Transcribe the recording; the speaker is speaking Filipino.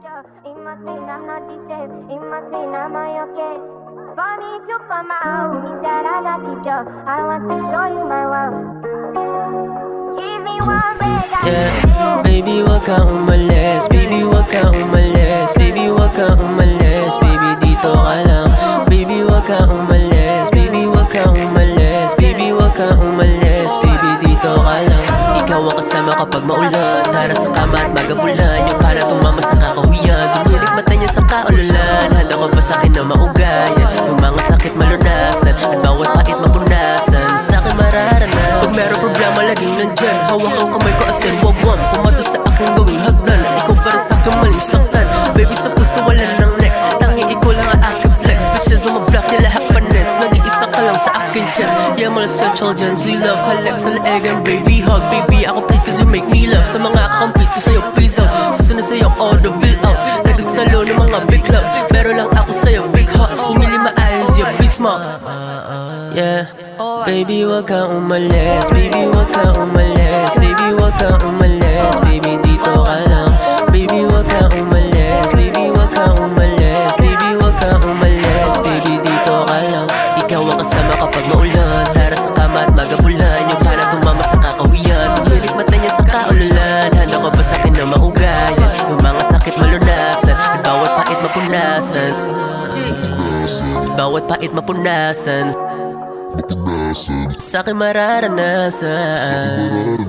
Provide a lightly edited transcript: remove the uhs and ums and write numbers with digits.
It must mean I'm not the same. It must mean I'm on your case. For me to come out, means that I got the job. I want to show you my world. Give me one break, Yeah, baby wag kang umalis. Baby wag kang umalis. Baby wag kang umalis. Baby dito ka lang. Baby wag kang umalis. Baby wag kang umalis. Baby wag kang umalis. Baby dito ka lang. Ikaw ang kasama kapag maulan. Tara sa kama at magabulan. Yung para tumama sa kakahuyan. Tumulik mata niya sa kaulalan. Handa ko ba sa'kin na maugayan? Yung mga sakit malunasan at bawat pait mapunasan. Sa'kin mararanasan. Pag meron problema laging nandyan. Hawak ang kamay ko asin wagwam. Pumato sa aking gawing hagdan. Ikaw para sa'kin maling saktan. Baby sa puso wala nang next. Tanging ikaw lang ang aking flex. Bitches on my block nila hakpanes. Nag-iisa ka lang sa aking chest. Yeah, mula central gen Z love. Halek sa leeg and baby hug. Baby ako play cause you make me love. Sa mga kakampi ko sa'yo peace out. Susunod sa'yo all the bill out. Tagasalo ng mga big club. Pero lang ako sa'yo big hug. Pumili maayos yung bismarck. Yeah, baby wag kang umalis. Baby wag kang umalis. Baby wag kang umalis. Baby dito ka lang. Baby wag kang umalis. Baby wag kang umalis. Baby wag kang umalis. Baby dito ka lang. Ikaw ang kasama kapag maulan. Tara sa kama at magabulan. Yung para tumama sa kakahuyan. Tumulik mata niya sa kaulalan. Handa ko ba sa'kin na maugayan? Yung mga sakit malunasan at bawat pait mapunasan. Bawat pait mapunasan. Sa'kin mararanasan.